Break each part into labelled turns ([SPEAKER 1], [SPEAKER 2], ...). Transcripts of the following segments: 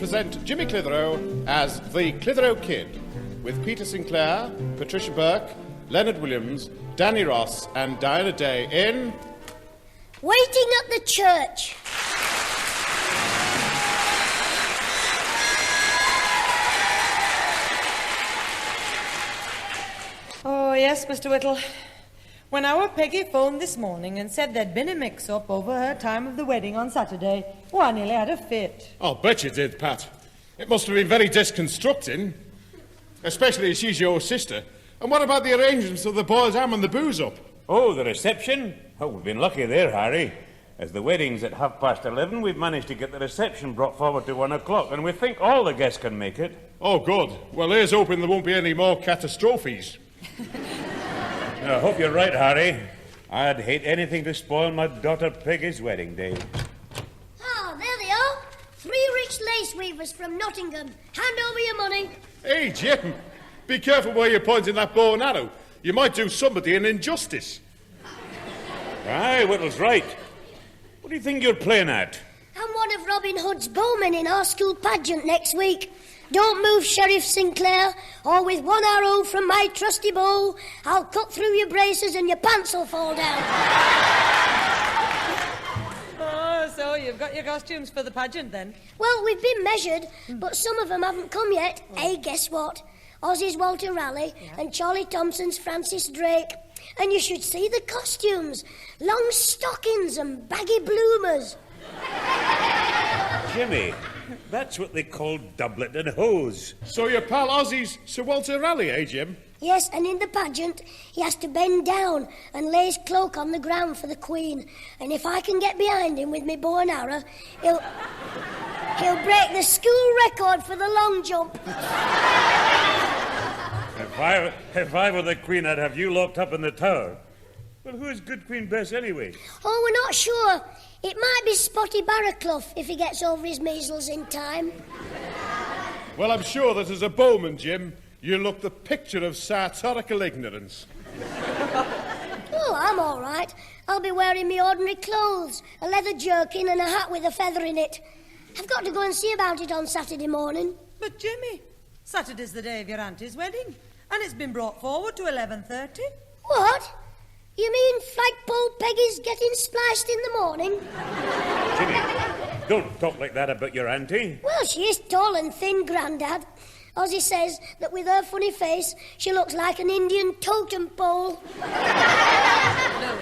[SPEAKER 1] present Jimmy Clitheroe as the Clitheroe Kid, with Peter Sinclair, Patricia Burke, Leonard Williams, Danny Ross and Diana Day in...
[SPEAKER 2] Waiting at the Church.
[SPEAKER 3] Oh, yes, Mr. Whittle. When our Peggy phoned this morning and said there'd been a mix-up over her time of the wedding on Saturday, I nearly had a fit.
[SPEAKER 1] I'll bet you did, Pat. It must have been very disconstructing, especially as she's your sister. And what about the arrangements of the boiled ham and the booze-up?
[SPEAKER 4] Oh, the reception? Oh, we've been lucky there, Harry. As the wedding's at 11:30, we've managed to get the reception brought forward to 1 o'clock, and we think all the guests can make it.
[SPEAKER 1] Oh, good. Well, here's hoping there won't be any more catastrophes.
[SPEAKER 4] I hope you're right, Harry. I'd hate anything to spoil my daughter Peggy's wedding day.
[SPEAKER 2] Ah, there they are. 3 rich lace weavers from Nottingham. Hand over your money.
[SPEAKER 1] Hey, Jim, be careful where you're pointing that bow and arrow. You might do somebody an injustice.
[SPEAKER 4] Aye, Whittle's right. What do you think you're playing at?
[SPEAKER 2] I'm one of Robin Hood's bowmen in our school pageant next week. Don't move, Sheriff Sinclair, or with 1 arrow from my trusty bow, I'll cut through your braces and your pants will fall down.
[SPEAKER 3] Oh, so you've got your costumes for the pageant, then?
[SPEAKER 2] Well, we've been measured, but some of them haven't come yet. Hey, guess what? Ozzy's Walter Raleigh and Charlie Thompson's Francis Drake. And you should see the costumes. Long stockings and baggy bloomers.
[SPEAKER 4] Jimmy, that's what they call doublet and hose.
[SPEAKER 1] So your pal Ozzy's Sir Walter Raleigh, eh, Jim?
[SPEAKER 2] Yes, and in the pageant, he has to bend down and lay his cloak on the ground for the Queen. And if I can get behind him with my bow and arrow, he'll break the school record for the long jump.
[SPEAKER 4] If I were the Queen, I'd have you locked up in the tower. Well, who is good Queen Bess anyway?
[SPEAKER 2] Oh, we're not sure. It might be Spotty Barraclough if he gets over his measles in time.
[SPEAKER 1] Well, I'm sure that as a bowman, Jim, you look the picture of sartorical ignorance.
[SPEAKER 2] Oh, I'm all right. I'll be wearing me ordinary clothes, a leather jerkin and a hat with a feather in it. I've got to go and see about it on Saturday morning.
[SPEAKER 3] But, Jimmy, Saturday's the day of your auntie's wedding, and it's been brought forward to 11:30.
[SPEAKER 2] What? You mean Flagpole Peggy's getting spliced in the morning?
[SPEAKER 4] Jimmy, don't talk like that about your auntie.
[SPEAKER 2] Well, she is tall and thin, Grandad. Ozzy says that with her funny face, she looks like an Indian totem pole.
[SPEAKER 3] No,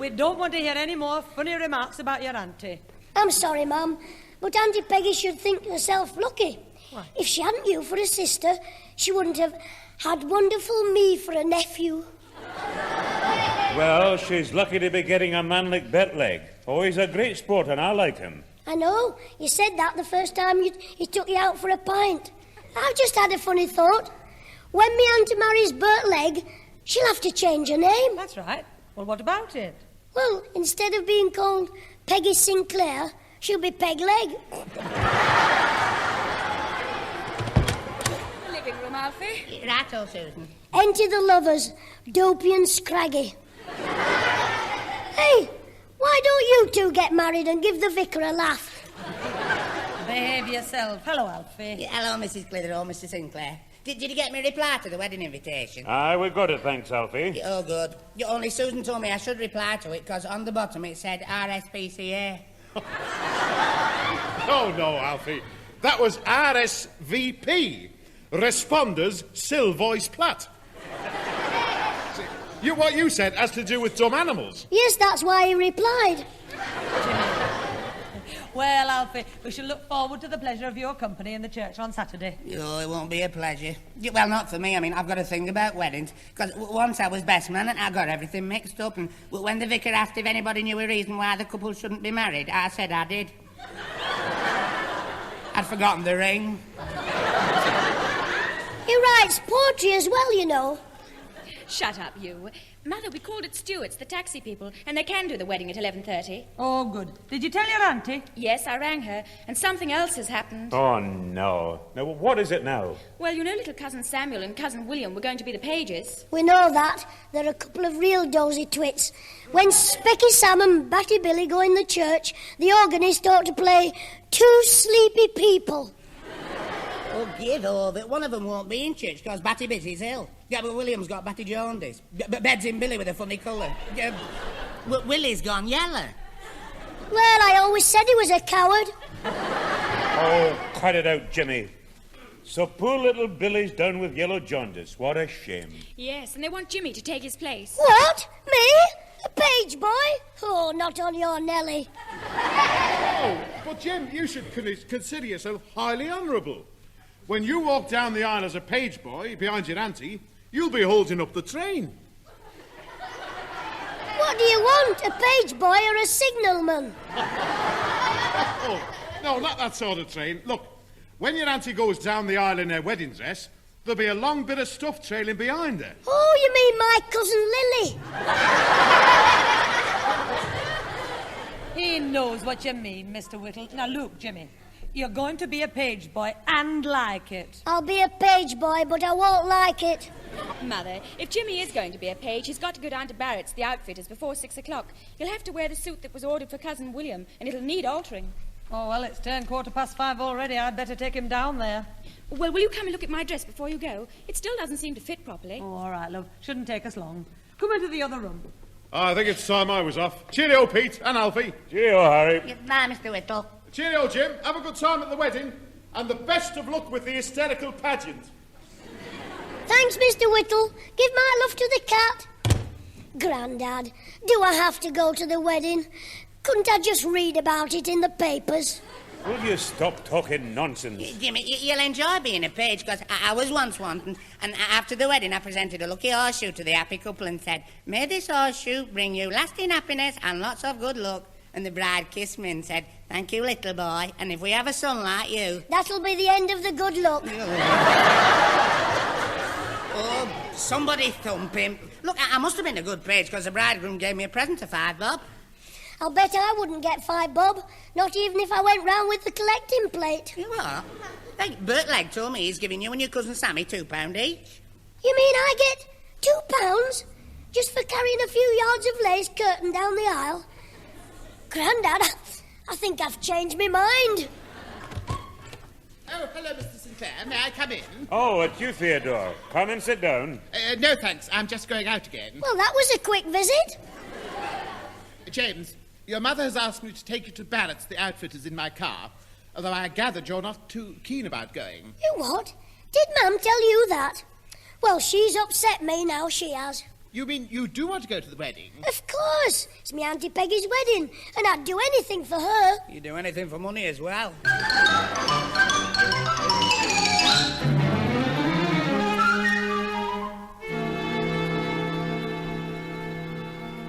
[SPEAKER 3] we don't want to hear any more funny remarks about your auntie.
[SPEAKER 2] I'm sorry, Mum, but Auntie Peggy should think herself lucky.
[SPEAKER 3] Why?
[SPEAKER 2] If she hadn't you for a sister, she wouldn't have had wonderful me for a nephew.
[SPEAKER 4] Well, she's lucky to be getting a man like Bertleg. Oh, he's a great sport, and I like him.
[SPEAKER 2] I know. You said that the first time he took you out for a pint. I've just had a funny thought. When me auntie marries Bertleg, she'll have to change her name.
[SPEAKER 3] That's right. Well, what about it?
[SPEAKER 2] Well, instead of being called Peggy Sinclair, she'll be Peg Leg.
[SPEAKER 5] Living room, Alfie. Right-o, Susan.
[SPEAKER 2] Enter the lovers, Dopey and Scraggy. Hey, why don't you two get married and give the vicar a laugh?
[SPEAKER 3] Behave yourself. Hello, Alfie.
[SPEAKER 5] Yeah, hello, Mrs. Clitheroe, Mr. Sinclair. Did you get me a reply to the wedding invitation?
[SPEAKER 4] Aye, we got it, thanks, Alfie.
[SPEAKER 5] Yeah, oh, good. Yeah, only Susan told me I should reply to it because on the bottom it said RSPCA.
[SPEAKER 1] Oh, no, Alfie. That was RSVP. Responders Sil Voice Plat. What you said has to do with dumb animals.
[SPEAKER 2] Yes, that's why he replied.
[SPEAKER 3] Well, Alfie, we shall look forward to the pleasure of your company in the church on Saturday.
[SPEAKER 5] Oh, it won't be a pleasure. Well, not for me. I mean, I've got a thing about weddings. Because once I was best man and I got everything mixed up. And when the vicar asked if anybody knew a reason why the couple shouldn't be married, I said I did. I'd forgotten the ring.
[SPEAKER 2] He writes poetry as well, you know.
[SPEAKER 6] Shut up, you. Mother, we called at Stewart's, the taxi people, and they can do the wedding at 11:30.
[SPEAKER 3] Oh, good. Did you tell your auntie?
[SPEAKER 6] Yes, I rang her, and something else has happened.
[SPEAKER 4] Oh, no. Now, what is it now?
[SPEAKER 6] Well, you know little cousin Samuel and cousin William were going to be the pages.
[SPEAKER 2] We know that. They're a couple of real dozy twits. When Specky Sam and Batty Billy go in the church, the organist ought to play Two Sleepy People.
[SPEAKER 5] Oh, get over it. One of them won't be in church because Batty Bitty's ill. Yeah, but William's got Batty jaundice. Bed's in Billy with a funny colour. Willie's gone yellow.
[SPEAKER 2] Well, I always said he was a coward.
[SPEAKER 4] Oh, cut it out, Jimmy. So poor little Billy's down with yellow jaundice. What a shame.
[SPEAKER 6] Yes, and they want Jimmy to take his place.
[SPEAKER 2] What? Me? A page boy? Oh, not on your Nelly.
[SPEAKER 1] Oh, but Jim, you should consider yourself highly honourable. When you walk down the aisle as a page boy behind your auntie, you'll be holding up the train.
[SPEAKER 2] What do you want, a page boy or a signalman?
[SPEAKER 1] Oh, no, not that sort of train. Look, when your auntie goes down the aisle in her wedding dress, there'll be a long bit of stuff trailing behind her.
[SPEAKER 2] Oh, you mean my cousin Lily?
[SPEAKER 3] He knows what you mean, Mr. Whittle. Now, look, Jimmy, you're going to be a page boy and like it.
[SPEAKER 2] I'll be a page boy, but I won't like it.
[SPEAKER 6] Mother, if Jimmy is going to be a page, he's got to go down to Barrett's, the outfitters, before 6 o'clock. He'll have to wear the suit that was ordered for cousin William, and it'll need altering.
[SPEAKER 3] Oh, well, it's 5:10 already. I'd better take him down there.
[SPEAKER 6] Well, will you come and look at my dress before you go? It still doesn't seem to fit properly.
[SPEAKER 3] Oh, all right, love. Shouldn't take us long. Come into the other room.
[SPEAKER 1] I think it's time I was off. Cheerio, Pete and Alfie.
[SPEAKER 4] Cheerio, Harry.
[SPEAKER 5] Goodbye, Mr. Whittle.
[SPEAKER 1] Cheerio, Jim. Have a good time at the wedding, and the best of luck with the hysterical pageant.
[SPEAKER 2] Thanks, Mr. Whittle. Give my love to the cat. Grandad, do I have to go to the wedding? Couldn't I just read about it in the papers?
[SPEAKER 4] Will you stop talking nonsense?
[SPEAKER 5] Jimmy, you'll enjoy being a page because I was once one, and after the wedding I presented a lucky horseshoe to the happy couple and said, "May this horseshoe bring you lasting happiness and lots of good luck." And the bride kissed me and said, "Thank you, little boy, and if we have a son like you..."
[SPEAKER 2] That'll be the end of the good luck.
[SPEAKER 5] Oh, somebody thump him. Look, I must have been a good page because the bridegroom gave me a present of 5 bob.
[SPEAKER 2] I'll bet I wouldn't get 5 bob, not even if I went round with the collecting plate.
[SPEAKER 5] You are? Hey, Bert Legg told me he's giving you and your cousin Sammy £2 each.
[SPEAKER 2] You mean I get £2 just for carrying a few yards of lace curtain down the aisle? Grandad, I think I've changed my mind.
[SPEAKER 7] Oh, hello, Mr. Sinclair. May I come in?
[SPEAKER 4] Oh, it's you, Theodore. Come and sit down.
[SPEAKER 7] No, thanks. I'm just going out again.
[SPEAKER 2] Well, that was a quick visit.
[SPEAKER 7] James, your mother has asked me to take you to Barrett's, the outfitters, in my car, although I gathered you're not too keen about going.
[SPEAKER 2] You what? Did Mum tell you that? Well, she's upset me now, she has.
[SPEAKER 7] You mean you do want to go to the wedding?
[SPEAKER 2] Of course. It's me Auntie Peggy's wedding, and I'd do anything for her.
[SPEAKER 5] You do anything for money as well.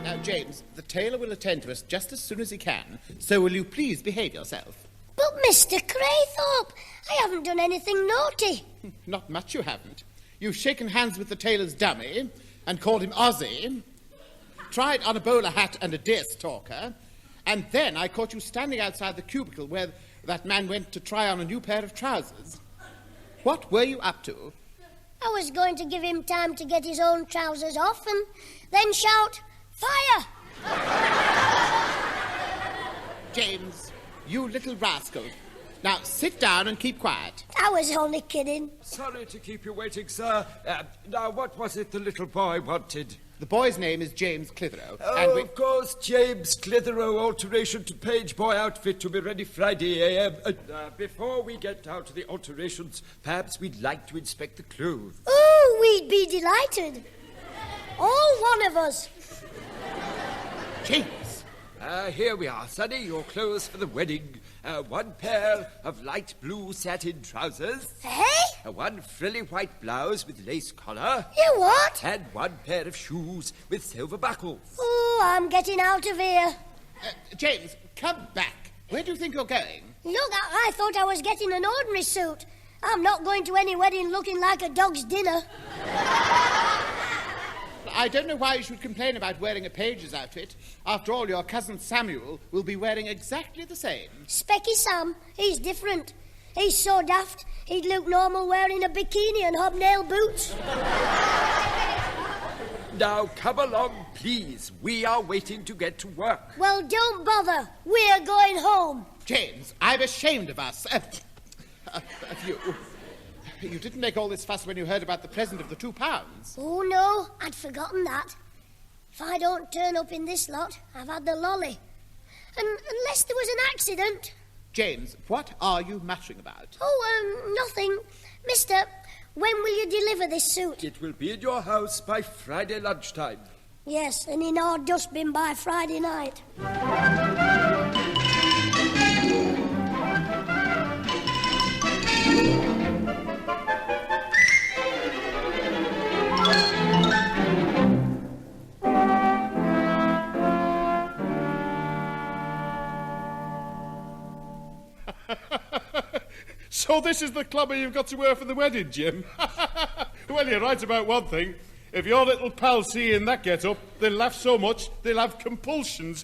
[SPEAKER 7] Now, James, the tailor will attend to us just as soon as he can, so will you please behave yourself?
[SPEAKER 2] But, Mr. Craythorpe, I haven't done anything naughty.
[SPEAKER 7] Not much you haven't. You've shaken hands with the tailor's dummy and called him Ozzy, tried on a bowler hat and a deer stalker, and then I caught you standing outside the cubicle where that man went to try on a new pair of trousers. What were you up to?
[SPEAKER 2] I was going to give him time to get his own trousers off and then shout, "Fire!"
[SPEAKER 7] James, you little rascal. Now, sit down and keep quiet.
[SPEAKER 2] I was only kidding.
[SPEAKER 8] Sorry to keep you waiting, sir. Now, what was it the little boy wanted?
[SPEAKER 7] The boy's name is James Clitheroe.
[SPEAKER 8] Oh, of course, James Clitheroe, alteration to page boy outfit to be ready Friday a.m. Before we get down to the alterations, perhaps we'd like to inspect the clothes.
[SPEAKER 2] Oh, we'd be delighted. All one of us.
[SPEAKER 7] James!
[SPEAKER 8] Here we are, Sonny, your clothes for the wedding. 1 pair of light blue satin trousers.
[SPEAKER 2] Hey?
[SPEAKER 8] 1 frilly white blouse with lace collar.
[SPEAKER 2] You what?
[SPEAKER 8] And 1 pair of shoes with silver buckles.
[SPEAKER 2] Oh, I'm getting out of here.
[SPEAKER 7] James, come back. Where do you think you're going?
[SPEAKER 2] Look, I thought I was getting an ordinary suit. I'm not going to any wedding looking like a dog's dinner.
[SPEAKER 7] I don't know why you should complain about wearing a page's outfit. After all, your cousin Samuel will be wearing exactly the same.
[SPEAKER 2] Specky Sam, he's different. He's so daft, he'd look normal wearing a bikini and hobnail boots.
[SPEAKER 8] Now, come along, please. We are waiting to get to work.
[SPEAKER 2] Well, don't bother. We're going home.
[SPEAKER 7] James, I'm ashamed of us. Of you. You didn't make all this fuss when you heard about the present of the £2.
[SPEAKER 2] Oh, no, I'd forgotten that. If I don't turn up in this lot, I've had the lolly. And unless there was an accident...
[SPEAKER 7] James, what are you muttering about?
[SPEAKER 2] Oh, nothing. Mister, when will you deliver this suit?
[SPEAKER 8] It will be at your house by Friday lunchtime.
[SPEAKER 2] Yes, and in our dustbin by Friday night.
[SPEAKER 1] So this is the clubber you've got to wear for the wedding, Jim? Well, you're right about one thing. If your little pals see you in that get-up, they'll laugh so much they'll have compulsions.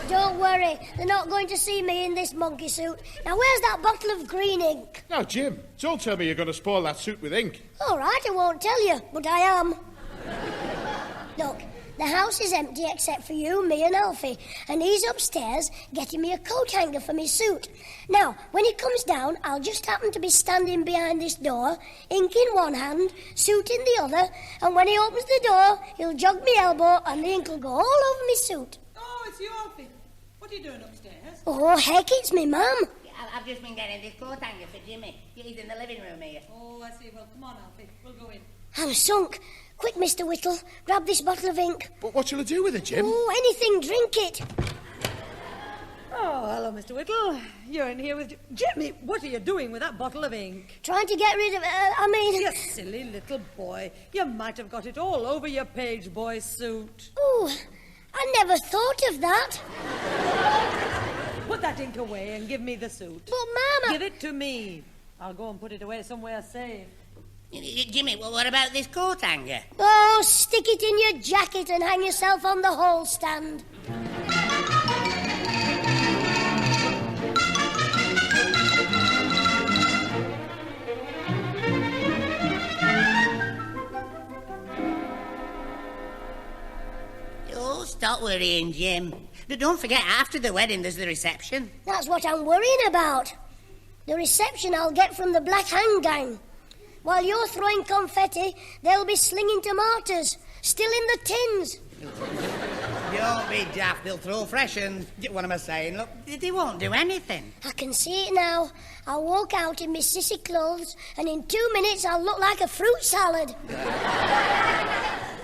[SPEAKER 2] Don't worry, they're not going to see me in this monkey suit. Now, where's that bottle of green ink?
[SPEAKER 1] Now, Jim, don't tell me you're going to spoil that suit with ink.
[SPEAKER 2] All right, I won't tell you, but I am. Look, the house is empty except for you, me and Alfie, and he's upstairs getting me a coat hanger for my suit. Now, when he comes down, I'll just happen to be standing behind this door, ink in one hand, suit in the other, and when he opens the door, he'll jog me elbow and the ink will go all over me suit.
[SPEAKER 3] Oh, it's you, Alfie. What are you doing upstairs?
[SPEAKER 2] Oh, heck, it's me mum.
[SPEAKER 5] I've just been getting this coat hanger for Jimmy. He's in the living room here.
[SPEAKER 3] Oh, I see. Well, come on, Alfie. We'll go in.
[SPEAKER 2] I'm sunk. Quick, Mr. Whittle, grab this bottle of ink.
[SPEAKER 1] But what shall I do with it, Jim?
[SPEAKER 2] Oh, anything, drink it.
[SPEAKER 3] Oh, hello, Mr. Whittle. You're in here with... Jimmy, what are you doing with that bottle of ink?
[SPEAKER 2] Trying to get rid of
[SPEAKER 3] You silly little boy. You might have got it all over your page boy suit.
[SPEAKER 2] Oh, I never thought of that.
[SPEAKER 3] Put that ink away and give me the suit.
[SPEAKER 2] But, Mama...
[SPEAKER 3] Give it to me. I'll go and put it away somewhere safe.
[SPEAKER 5] Jimmy, well, what about this coat hanger?
[SPEAKER 2] Oh, stick it in your jacket and hang yourself on the hall stand.
[SPEAKER 5] Oh, stop worrying, Jim. Don't forget, after the wedding, there's the reception.
[SPEAKER 2] That's what I'm worrying about. The reception I'll get from the Black Hand Gang. While you're throwing confetti, they'll be slinging tomatoes, still in the tins.
[SPEAKER 5] Don't be daft, they'll throw fresh and... What am I saying? Look, they won't do anything.
[SPEAKER 2] I can see it now. I'll walk out in my sissy clothes, and in 2 minutes I'll look like a fruit salad.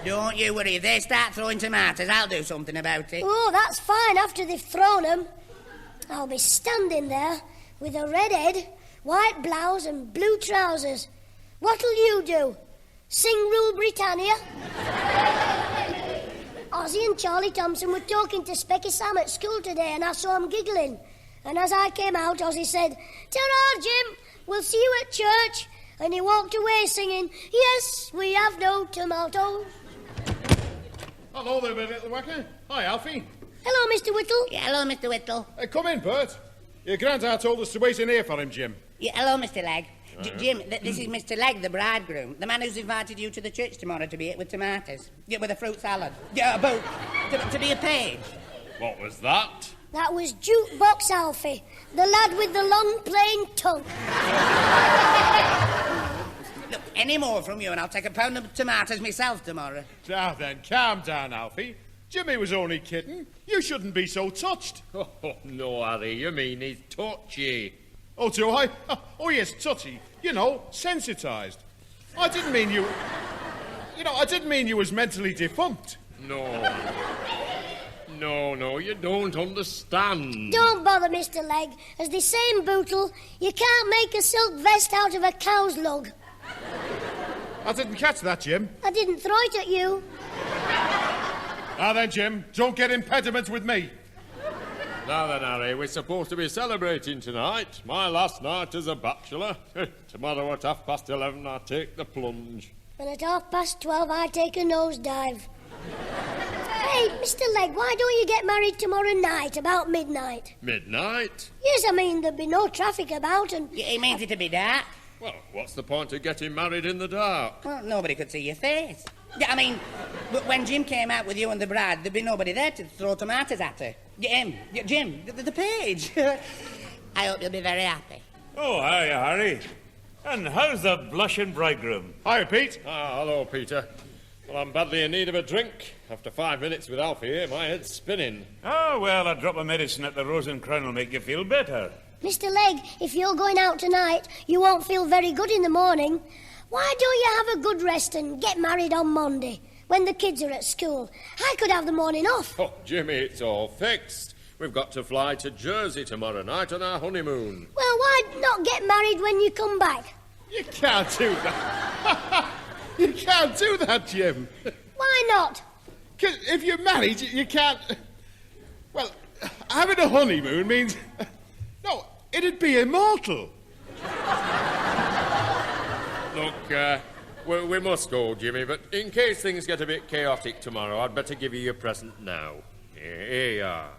[SPEAKER 5] Don't you worry, if they start throwing tomatoes, I'll do something about it.
[SPEAKER 2] Oh, that's fine after they've thrown them. I'll be standing there with a red head, white blouse and blue trousers. What'll you do? Sing Rule Britannia? Ozzy and Charlie Thompson were talking to Specky Sam at school today and I saw him giggling. And as I came out, Ozzy said, "Ta-ra, Jim, we'll see you at church." And he walked away singing, "Yes, we have no tomatoes."
[SPEAKER 1] Hello there, my little whacker. Hi, Alfie.
[SPEAKER 2] Hello, Mr. Whittle.
[SPEAKER 5] Yeah, hello, Mr. Whittle.
[SPEAKER 1] Come in, Bert. Your granddad told us to wait in here for him, Jim.
[SPEAKER 5] Yeah, hello, Mr. Legg. Jim, this is Mr. Legg, the bridegroom, the man who's invited you to the church tomorrow to be it with tomatoes. Yeah, with a fruit salad. Yeah, a boat. To be a page.
[SPEAKER 9] What was that?
[SPEAKER 2] That was Jukebox Alfie, the lad with the long plain tongue.
[SPEAKER 5] Look, any more from you and I'll take a pound of tomatoes myself tomorrow.
[SPEAKER 1] Now then, calm down, Alfie. Jimmy was only kidding. You shouldn't be so touched.
[SPEAKER 9] Oh, no, Harry, you mean he's touchy.
[SPEAKER 1] Oh, do I? Oh, yes, touchy. You know, sensitised. I didn't mean you... I didn't mean you was mentally defunct.
[SPEAKER 9] No, you don't understand.
[SPEAKER 2] Don't bother, Mr. Legg. As they say in Bootle, you can't make a silk vest out of a cow's lug.
[SPEAKER 1] I didn't catch that, Jim.
[SPEAKER 2] I didn't throw it at you.
[SPEAKER 1] Now then, Jim, don't get impediments with me.
[SPEAKER 9] Now then, Harry, we're supposed to be celebrating tonight. My last night as a bachelor. Tomorrow at 11:30, I take the plunge.
[SPEAKER 2] And at 12:30 I take a nosedive. Hey, Mr. Legg, why don't you get married tomorrow night about midnight?
[SPEAKER 9] Midnight?
[SPEAKER 2] Yes, I mean, there'd be no traffic about and...
[SPEAKER 5] He means it to be dark.
[SPEAKER 9] Well, what's the point of getting married in the dark?
[SPEAKER 5] Well, nobody could see your face. Yeah, I mean, when Jim came out with you and the bride, there'd be nobody there to throw tomatoes at her. Jim, the page. I hope you'll be very happy.
[SPEAKER 4] Oh, hi, Harry. And how's the blushing bridegroom?
[SPEAKER 1] Hi, Pete.
[SPEAKER 9] Ah, hello, Peter. Well, I'm badly in need of a drink. After 5 minutes with Alfie here, my head's spinning.
[SPEAKER 4] Oh, well, a drop of medicine at the Rose and Crown will make you feel better.
[SPEAKER 2] Mr. Legg, if you're going out tonight, you won't feel very good in the morning. Why don't you have a good rest and get married on Monday, when the kids are at school? I could have the morning off.
[SPEAKER 9] Oh, Jimmy, it's all fixed. We've got to fly to Jersey tomorrow night on our honeymoon.
[SPEAKER 2] Well, why not get married when you come back?
[SPEAKER 1] You can't do that. You can't do that, Jim.
[SPEAKER 2] Why not?
[SPEAKER 1] 'Cause if you're married, you can't... Well, having a honeymoon means... No, it'd be immortal.
[SPEAKER 9] Look, we must go, Jimmy, but in case things get a bit chaotic tomorrow, I'd better give you your present now. Here you are.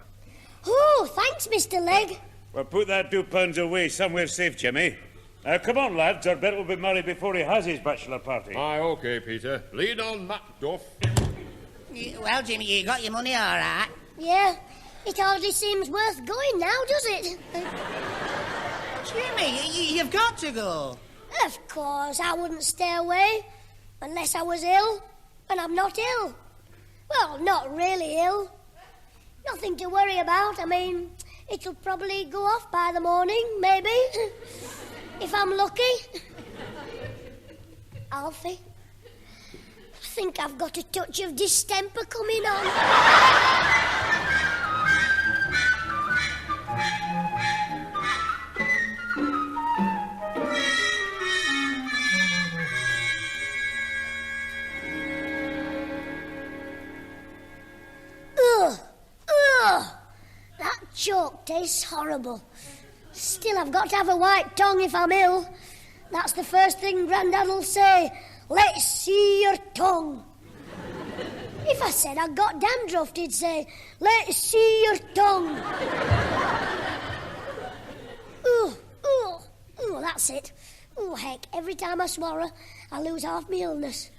[SPEAKER 2] Oh, thanks, Mr. Legg.
[SPEAKER 4] Well, put that £2 away somewhere safe, Jimmy. Come on, lads, or Bet will be married before he has his bachelor party.
[SPEAKER 9] Aye, OK, Peter. Lead on, Macduff.
[SPEAKER 5] Well, Jimmy, you got your money all right.
[SPEAKER 2] Yeah, it hardly seems worth going now, does it?
[SPEAKER 5] Jimmy, you've got to go.
[SPEAKER 2] Of course, I wouldn't stay away unless I was ill, and I'm not ill. Well, not really ill. Nothing to worry about. I mean, it'll probably go off by the morning, maybe, if I'm lucky. Alfie, I think I've got a touch of distemper coming on. That chalk tastes horrible. Still, I've got to have a white tongue if I'm ill. That's the first thing Grandad'll say. Let's see your tongue. If I said I got dandruff, he'd say, let's see your tongue. Ooh, that's it. Oh, heck, every time I swallow, I lose half my illness.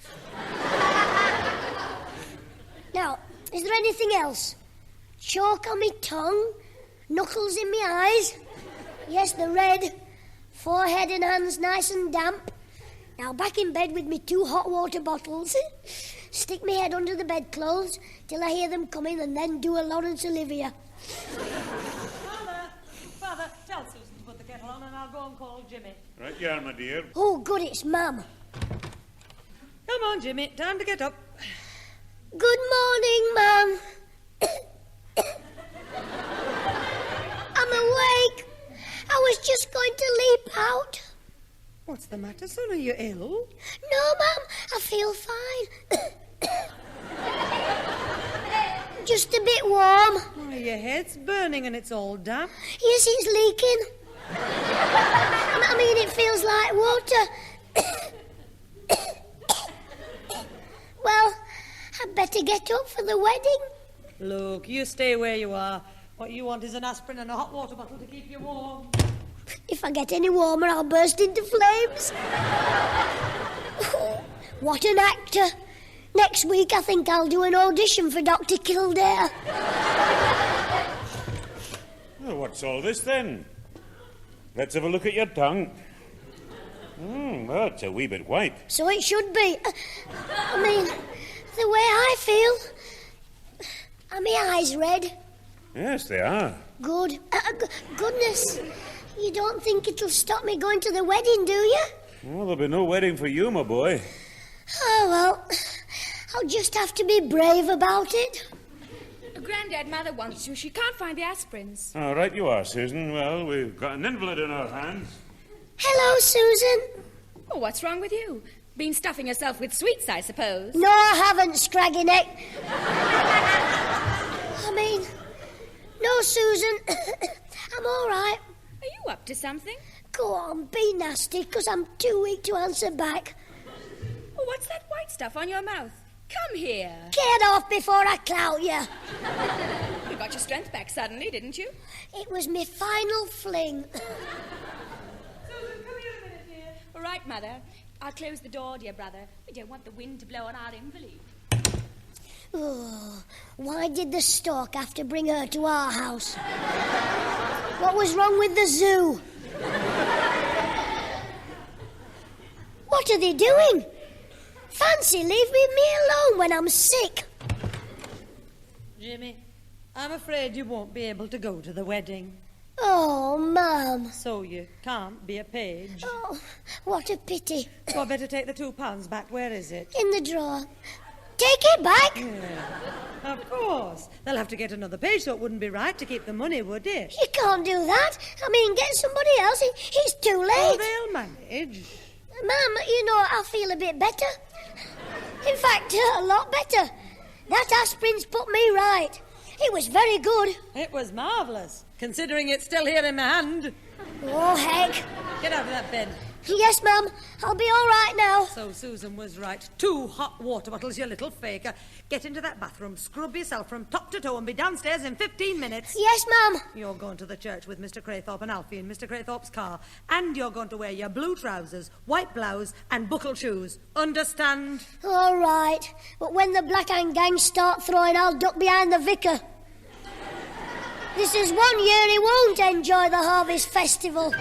[SPEAKER 2] Now, is there anything else? Chalk on me tongue, knuckles in me eyes. Yes, they're red. Forehead and hands nice and damp. Now back in bed with me 2 hot water bottles. Stick me head under the bedclothes till I hear them coming and then do a Laurence Olivier.
[SPEAKER 3] Father, tell Susan to put the kettle on and I'll go and call Jimmy.
[SPEAKER 4] Right you are, my dear.
[SPEAKER 2] Oh, good, it's Mum.
[SPEAKER 3] Come on, Jimmy, time to get up.
[SPEAKER 2] Good morning, Mum. I'm awake. I was just going to leap out.
[SPEAKER 3] What's the matter, son? Are you ill?
[SPEAKER 2] No, Mum, I feel fine. Just a bit warm.
[SPEAKER 3] Why, your head's burning and it's all damp.
[SPEAKER 2] Yes, it's leaking. I mean, it feels like water. Well, I'd better get up for the wedding.
[SPEAKER 3] Look, you stay where you are. What you want is an aspirin and a hot water bottle to keep you warm.
[SPEAKER 2] If I get any warmer, I'll burst into flames. What an actor. Next week, I think I'll do an audition for Dr. Kildare.
[SPEAKER 4] Well, what's all this, then? Let's have a look at your tongue. Well, it's a wee bit white.
[SPEAKER 2] So it should be. I mean, the way I feel. Are my eyes red?
[SPEAKER 4] Yes, they are.
[SPEAKER 2] Good. Goodness. You don't think it'll stop me going to the wedding, do you?
[SPEAKER 4] Well, there'll be no wedding for you, my boy.
[SPEAKER 2] Oh, well, I'll just have to be brave about it.
[SPEAKER 6] Grandad, Mother wants you. She can't find the aspirins.
[SPEAKER 4] All right, you are, Susan. Well, we've got an invalid in our hands.
[SPEAKER 2] Hello, Susan.
[SPEAKER 6] Oh, what's wrong with you? Been stuffing yourself with sweets, I suppose.
[SPEAKER 2] No, I haven't, Scraggy Neck. I mean, no, Susan. I'm all right.
[SPEAKER 6] Are you up to something?
[SPEAKER 2] Go on, be nasty, because I'm too weak to answer back.
[SPEAKER 6] Well, what What's that white stuff on your mouth? Come here.
[SPEAKER 2] Get off before I clout you.
[SPEAKER 6] You got your strength back suddenly, didn't you?
[SPEAKER 2] It was me final fling.
[SPEAKER 6] Susan, come here a minute, dear. All right, Mother. I'll close the door, dear brother. We don't want the wind to blow on our invalid.
[SPEAKER 2] Oh, why did the stork have to bring her to our house? What was wrong with the zoo? What are they doing? Fancy leaving me alone when I'm sick.
[SPEAKER 3] Jimmy, I'm afraid you won't be able to go to the wedding.
[SPEAKER 2] Oh, Mum.
[SPEAKER 3] So you can't be a page.
[SPEAKER 2] Oh, what a pity.
[SPEAKER 3] Well, better take the £2 back. Where is it?
[SPEAKER 2] In the drawer. Take it back.
[SPEAKER 3] Yeah. Of course. They'll have to get another page, so it wouldn't be right to keep the money, would it?
[SPEAKER 2] You can't do that. I mean, get somebody else. He's too late.
[SPEAKER 3] Oh, they'll manage.
[SPEAKER 2] Mum, you know, I feel a bit better. In fact, a lot better. That aspirin's put me right. It was very good.
[SPEAKER 3] It was marvellous, considering it's still here in my hand.
[SPEAKER 2] Oh, heck.
[SPEAKER 3] Get out of that bed.
[SPEAKER 2] Yes, Mum. I'll be all right now.
[SPEAKER 3] So Susan was right. 2 hot water bottles, you little faker. Get into that bathroom, scrub yourself from top to toe and be downstairs in 15 minutes.
[SPEAKER 2] Yes, Mum.
[SPEAKER 3] You're going to the church with Mr. Craythorpe and Alfie in Mr. Craythorpe's car. And you're going to wear your blue trousers, white blouse and buckled shoes. Understand?
[SPEAKER 2] All right. But when the Black Hand gang start throwing, I'll duck behind the vicar. This is 1 year he won't enjoy the Harvest Festival.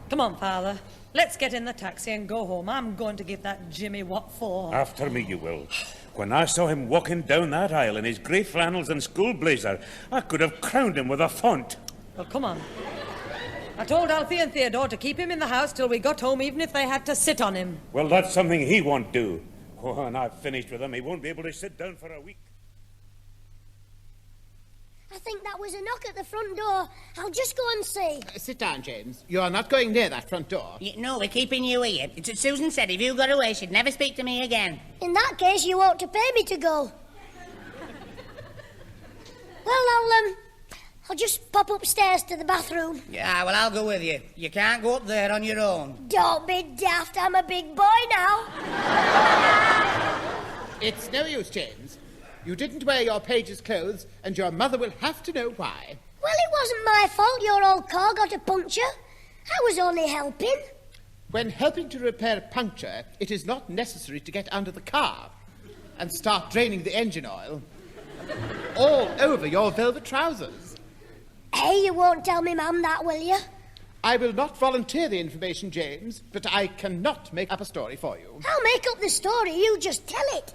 [SPEAKER 3] Come on, Father. Let's get in the taxi and go home. I'm going to give that Jimmy what for.
[SPEAKER 4] After me you will. When I saw him walking down that aisle in his grey flannels and school blazer, I could have crowned him with a font.
[SPEAKER 3] Well, come on. I told Alfie and Theodore to keep him in the house till we got home, even if they had to sit on him.
[SPEAKER 4] Well, that's something he won't do. Oh, when I've finished with him, he won't be able to sit down for a week.
[SPEAKER 2] I think that was a knock at the front door. I'll just go and see.
[SPEAKER 7] Sit down, James. You are not going near that front door.
[SPEAKER 5] No, we're keeping you here. Susan said if you got away, she'd never speak to me again.
[SPEAKER 2] In that case, you ought to pay me to go. Well, I'll just pop upstairs to the bathroom.
[SPEAKER 5] Yeah, well, I'll go with you. You can't go up there on your own.
[SPEAKER 2] Don't be daft. I'm a big boy now.
[SPEAKER 7] It's no use, James. You didn't wear your page's clothes, and your mother will have to know why.
[SPEAKER 2] Well, it wasn't my fault your old car got a puncture. I was only helping.
[SPEAKER 7] When helping to repair a puncture, it is not necessary to get under the car and start draining the engine oil all over your velvet trousers.
[SPEAKER 2] Hey, you won't tell me, Mum, that, will you?
[SPEAKER 7] I will not volunteer the information, James, but I cannot make up a story for you.
[SPEAKER 2] I'll make up the story. You just tell it.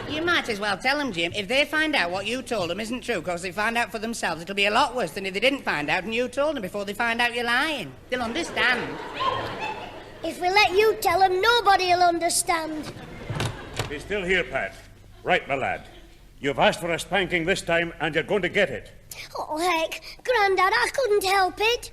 [SPEAKER 5] You might as well tell them, Jim. If they find out what you told them isn't true, because they find out for themselves, it'll be a lot worse than if they didn't find out and you told them before they find out you're lying. They'll understand.
[SPEAKER 2] If we let you tell them, nobody'll understand.
[SPEAKER 4] He's still here, Pat. Right, my lad. You've asked for a spanking this time, and you're going to get it.
[SPEAKER 2] Oh, heck. Grandad, I couldn't help it.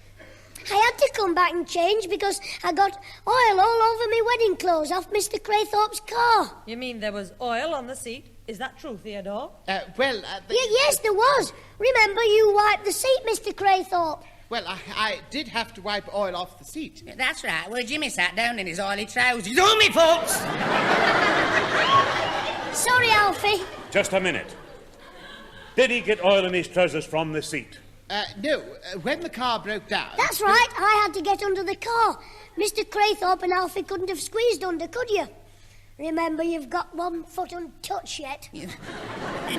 [SPEAKER 2] I had to come back and change because I got oil all over me wedding clothes off Mr. Craythorpe's car.
[SPEAKER 3] You mean there was oil on the seat? Is that true, Theodore?
[SPEAKER 2] Yes, there was. Remember, you wiped the seat, Mr. Craythorpe.
[SPEAKER 7] Well, I did have to wipe oil off the seat.
[SPEAKER 5] That's right, where Jimmy sat down in his oily trousers. On me, folks!
[SPEAKER 2] Sorry, Alfie.
[SPEAKER 4] Just a minute. Did he get oil in his trousers from the seat?
[SPEAKER 7] No, when the car broke down...
[SPEAKER 2] That's right, I had to get under the car. Mr. Craythorpe and Alfie couldn't have squeezed under, could you? Remember, you've got 1 foot untouched yet.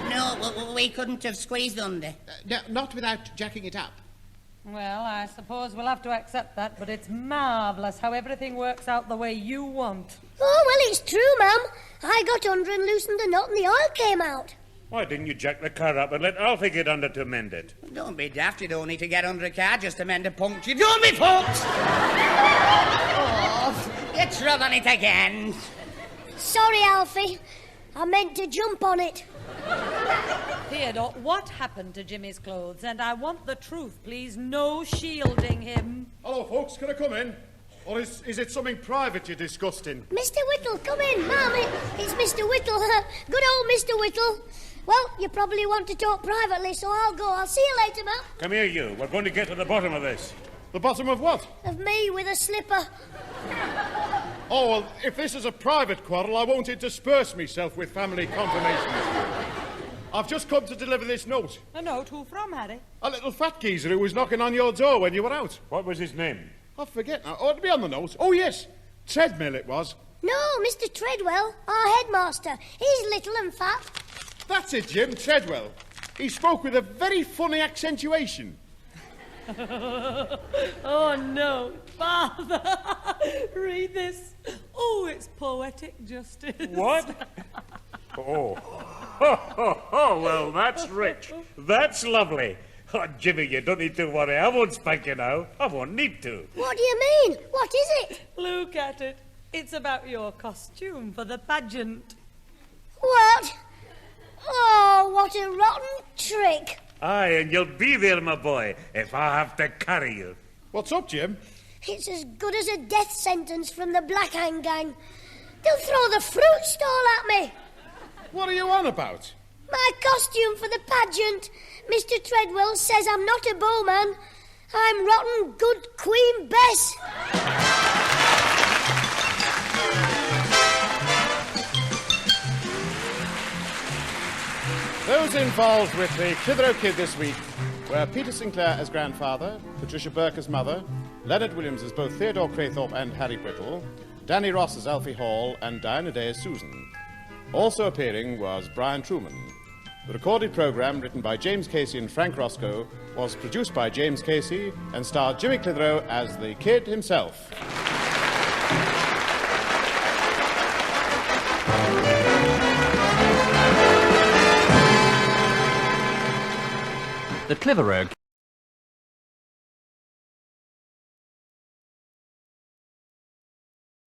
[SPEAKER 5] No, we couldn't have squeezed under.
[SPEAKER 7] No, not without jacking it up.
[SPEAKER 3] Well, I suppose we'll have to accept that, but it's marvellous how everything works out the way you want.
[SPEAKER 2] Oh, well, it's true, Mum. I got under and loosened the knot and the oil came out.
[SPEAKER 4] Why didn't you jack the car up and let Alfie get under to mend it?
[SPEAKER 5] Don't be daft, you don't need to get under a car just to mend a puncture. Don't be, folks! Oh, you trod on it again.
[SPEAKER 2] Sorry, Alfie. I meant to jump on it.
[SPEAKER 3] Theodore, what happened to Jimmy's clothes? And I want the truth, please. No shielding him.
[SPEAKER 1] Hello, folks. Can I come in? Or is it something private you're discussing?
[SPEAKER 2] Mr. Whittle, come in, Mum. It's Mr. Whittle. Good old Mr. Whittle. Well, you probably want to talk privately, so I'll go. I'll see you later, Matt.
[SPEAKER 4] Come here, you. We're going to get to the bottom of this.
[SPEAKER 1] The bottom of what?
[SPEAKER 2] Of me with a slipper.
[SPEAKER 1] Oh, well, if this is a private quarrel, I won't intersperse myself with family confirmations. I've just come to deliver this note.
[SPEAKER 3] A note? Who from, Harry?
[SPEAKER 1] A little fat geezer who was knocking on your door when you were out.
[SPEAKER 4] What was his name?
[SPEAKER 1] I forget now. Ought to be on the note. Oh, yes. Treadmill it was.
[SPEAKER 2] No, Mr. Treadwell, our headmaster. He's little and fat.
[SPEAKER 1] That's it, Jim, Treadwell. He spoke with a very funny accentuation.
[SPEAKER 3] Oh, no. Father, read this. Oh, it's poetic justice.
[SPEAKER 4] What? Oh. Well, that's rich. That's lovely. Oh, Jimmy, you don't need to worry. I won't spank you now. I won't need to.
[SPEAKER 2] What do you mean? What is it?
[SPEAKER 3] Look at it. It's about your costume for the pageant.
[SPEAKER 2] What? Oh, what a rotten trick.
[SPEAKER 4] Aye, and you'll be there, my boy, if I have to carry you.
[SPEAKER 1] What's up, Jim?
[SPEAKER 2] It's as good as a death sentence from the Black Hand Gang. They'll throw the fruit stall at me.
[SPEAKER 1] What are you on about?
[SPEAKER 2] My costume for the pageant. Mr. Treadwell says I'm not a bowman. I'm rotten good Queen Bess.
[SPEAKER 1] Those involved with the Clitheroe Kid this week were Peter Sinclair as grandfather, Patricia Burke as mother, Leonard Williams as both Theodore Craythorpe and Harry Brittle, Danny Ross as Alfie Hall, and Diana Day as Susan. Also appearing was Brian Truman. The recorded programme, written by James Casey and Frank Roscoe, was produced by James Casey and starred Jimmy Clitheroe as the Kid himself.
[SPEAKER 10] The Clitheroe